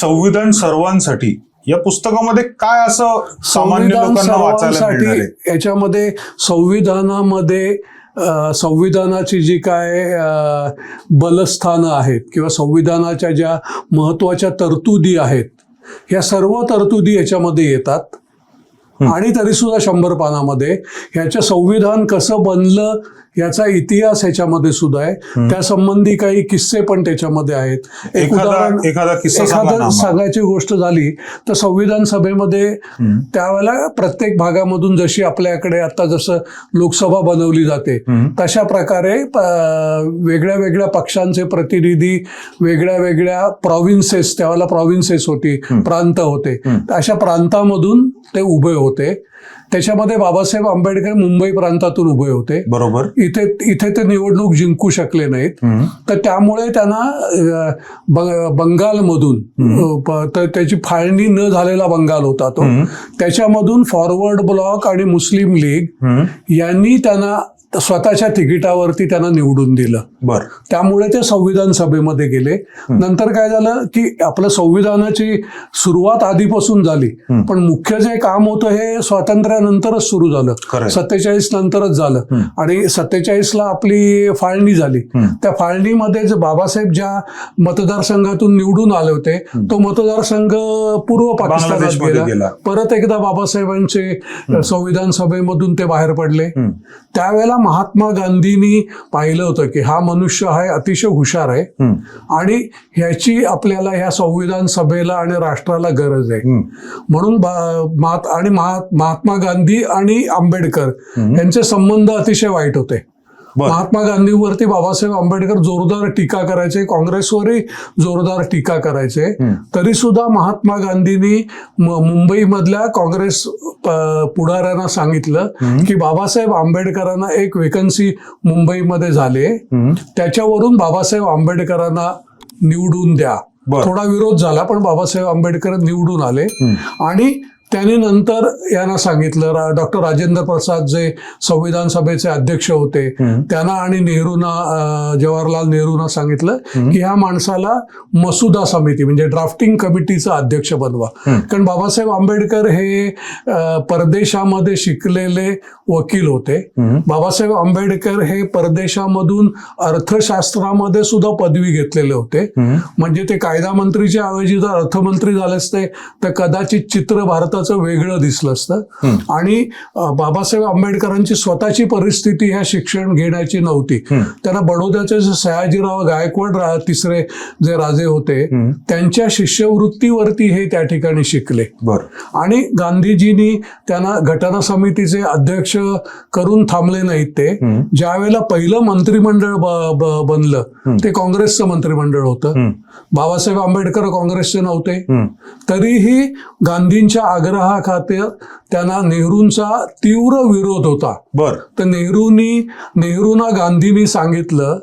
संविधान सर्वांसाठी या पुस्तकामध्ये काय असं सामान्य लोकांना वाचायला मिळणार आहे? याच्यामध्ये संविधानामध्ये संविधानाची जी काय बलस्थानं आहेत किंवा संविधानाच्या ज्या महत्वाच्या तरतुदी आहेत, ह्या सर्व तरतुदी याच्यामध्ये येतात. आणि तरी सुद्धा 100 पानामध्ये ह्याचं संविधान कसं बनलं याचा इतिहास ह्याच्यामध्ये सुद्धा आहे. त्या संबंधी काही किस्से पण त्याच्यामध्ये आहेत. एक उदाहरण, एखादा किस्सा सांगायची गोष्ट झाली तर संविधान सभेमध्ये त्यावेळेला प्रत्येक भागामधून जशी आपल्याकडे आता जसं लोकसभा बनवली जाते तशा प्रकारे वेगळ्या वेगळ्या पक्षांचे प्रतिनिधी वेगळ्या वेगळ्या प्रॉव्हिन्सेस, त्यावेळेला प्रॉव्हिन्सेस होती, प्रांत होते, अशा प्रांतामधून ते उभे होते. त्याच्यामध्ये बाबासाहेब आंबेडकर मुंबई प्रांतातून उभे होते. बरोबर. इथे ते निवडणूक जिंकू शकले नाहीत, तर त्यामुळे त्यांना बंगालमधून, तर त्याची फाळणी न झालेला बंगाल होता तो, त्याच्यामधून फॉरवर्ड ब्लॉक आणि मुस्लिम लीग यांनी त्यांना स्वतःच्या तिकिटावरती त्यांना निवडून दिलं. बरं. त्यामुळे ते संविधान सभेमध्ये गेले. नंतर काय झालं की आपलं संविधानाची सुरुवात आधीपासून झाली, पण मुख्य जे काम होतं हे स्वातंत्र्यानंतरच सुरू झालं. 47 नंतरच झालं. आणि 47ला आपली फाळणी झाली. त्या फाळणीमध्ये जे बाबासाहेब ज्या मतदारसंघातून निवडून आले होते तो मतदारसंघ पूर्व पाकिस्तानात गेला. परत एकदा बाबासाहेबांचे संविधान सभेमधून ते बाहेर पडले. त्यावेळेला महात्मा गांधींनी पाहिलं होतं की हा मनुष्य आहे अतिशय हुशार आहे आणि ह्याची आपल्याला ह्या संविधान सभेला आणि राष्ट्राला गरज आहे. म्हणून महात्मा गांधी आणि आंबेडकर यांचे संबंध अतिशय वाईट होते. महात्मा गांधीवरती बाबासाहेब आंबेडकर जोरदार टीका करायचे, काँग्रेसवरही जोरदार टीका करायचे. तरी सुद्धा महात्मा गांधींनी मुंबईमधल्या काँग्रेस पुढाऱ्यांना सांगितलं की बाबासाहेब आंबेडकरांना एक वेकन्सी मुंबईमध्ये झाले, त्याच्यावरून बाबासाहेब आंबेडकरांना निवडून द्या. थोडा विरोध झाला पण बाबासाहेब आंबेडकर निवडून आले. आणि त्यांनी नंतर यांना सांगितलं, डॉक्टर राजेंद्र प्रसाद जे संविधान सभेचे अध्यक्ष होते त्यांना आणि जवाहरलाल नेहरूंना सांगितलं की ह्या माणसाला मसुदा समिती म्हणजे ड्राफ्टिंग कमिटीचा अध्यक्ष बनवा. कारण बाबासाहेब आंबेडकर हे परदेशामध्ये शिकलेले वकील होते. बाबासाहेब आंबेडकर हे परदेशामधून अर्थशास्त्रामध्ये सुद्धा पदवी घेतलेले होते. म्हणजे ते कायदा मंत्रीच्या ऐवजी जर अर्थमंत्री झाले असते तर कदाचित चित्र भारतात वेगळं दिसलं असतं. आणि बाबासाहेब आंबेडकरांची स्वतःची परिस्थिती ह्या शिक्षण घेण्याची नव्हती. त्यांना बडोद्याचे सयाजीराव गायकवाड तिसरे जे राजे होते त्यांच्या शिष्यवृत्तीवरती हे त्या ठिकाणी शिकले. आणि गांधीजींनी त्यांना घटना समितीचे अध्यक्ष करून थांबले नाहीत. ते ज्या वेळेला पहिलं मंत्रिमंडळ बनलं ते काँग्रेसचं मंत्रिमंडळ होतं. बाबासाहेब आंबेडकर काँग्रेसचे नव्हते. तरीही गांधींच्या आग्रहाखातर त्यांना नेहरूंचा तीव्र विरोध होता. तर नेहरूंना गांधींनी सांगितलं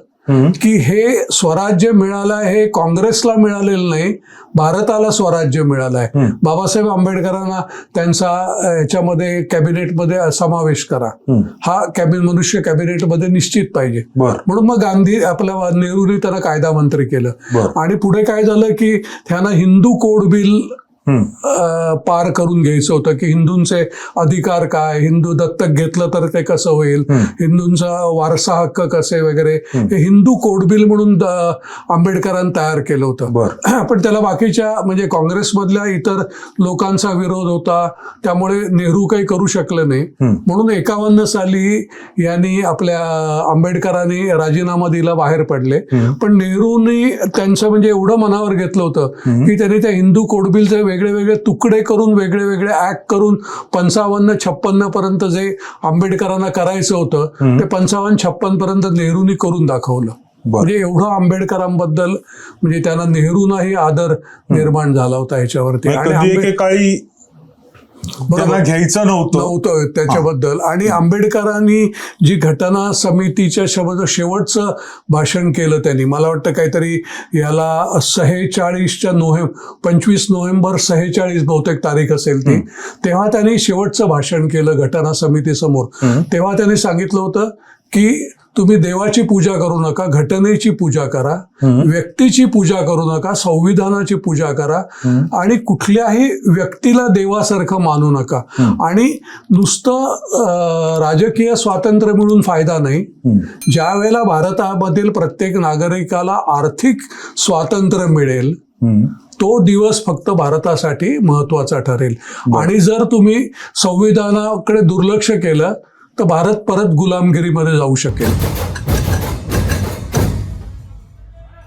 की हे स्वराज्य मिळालं हे काँग्रेसला मिळालेलं नाही, भारताला स्वराज्य मिळालं आहे. बाबासाहेब आंबेडकरांना त्यांचा याच्यामध्ये कॅबिनेटमध्ये समावेश करा, हा मनुष्य कॅबिनेटमध्ये निश्चित पाहिजे. म्हणून मग नेहरूंनी त्यांना कायदा मंत्री केलं. आणि पुढे काय झालं की त्यांना हिंदू कोड बिल पार करून घ्यायचं होतं की हिंदूंचे अधिकार काय, हिंदू दत्तक घेतलं तर ते कसं होईल, हिंदूंचा वारसा हक्क कसे वगैरे, हे हिंदू कोड बिल म्हणून आंबेडकरांनी तयार केलं होतं. पण त्याला बाकीच्या म्हणजे काँग्रेसमधल्या इतर लोकांचा विरोध होता, त्यामुळे नेहरू काही करू शकले नाही. म्हणून 51 साली यांनी आपल्या आंबेडकरांनी राजीनामा दिला, बाहेर पडले. पण नेहरूंनी त्यांचं म्हणजे एवढं मनावर घेतलं होतं की त्यांनी त्या हिंदू कोड बिलचे वेगळे वेगळे तुकडे करून वेगळे वेगळे ऍक्ट करून 55-56 पर्यंत जे आंबेडकरांना करायचं होतं ते 55-56 पर्यंत नेहरूंनी करून दाखवलं. म्हणजे एवढं आंबेडकरांबद्दल म्हणजे त्यांना नेहरूंनाही आदर निर्माण झाला होता ह्याच्यावरती. आणि त्यांना घ्यायचं नव्हतं त्याच्याबद्दल. आणि आंबेडकरांनी जी घटना समितीच्या शेवटचं भाषण केलं त्यांनी, मला वाटतं काहीतरी याला 25 नोव्हेंबर 46 बहुतेक तारीख असेल ती, तेव्हा त्यांनी शेवटचं भाषण केलं घटना समितीसमोर. तेव्हा त्यांनी सांगितलं होतं की तुम्ही देवाची पूजा करू नका, घटनेची पूजा करा, व्यक्तीची पूजा करू नका, संविधानाची पूजा करा आणि कुठल्याही व्यक्तीला देवासारखं मानू नका. आणि नुसतं राजकीय स्वातंत्र्य मिळून फायदा नाही. ज्या वेळेला भारतामधील प्रत्येक नागरिकाला आर्थिक स्वातंत्र्य मिळेल तो दिवस फक्त भारतासाठी महत्वाचा ठरेल. आणि जर तुम्ही संविधानाकडे दुर्लक्ष केलं तर भारत परत गुलामगिरीमध्ये जाऊ शकेल.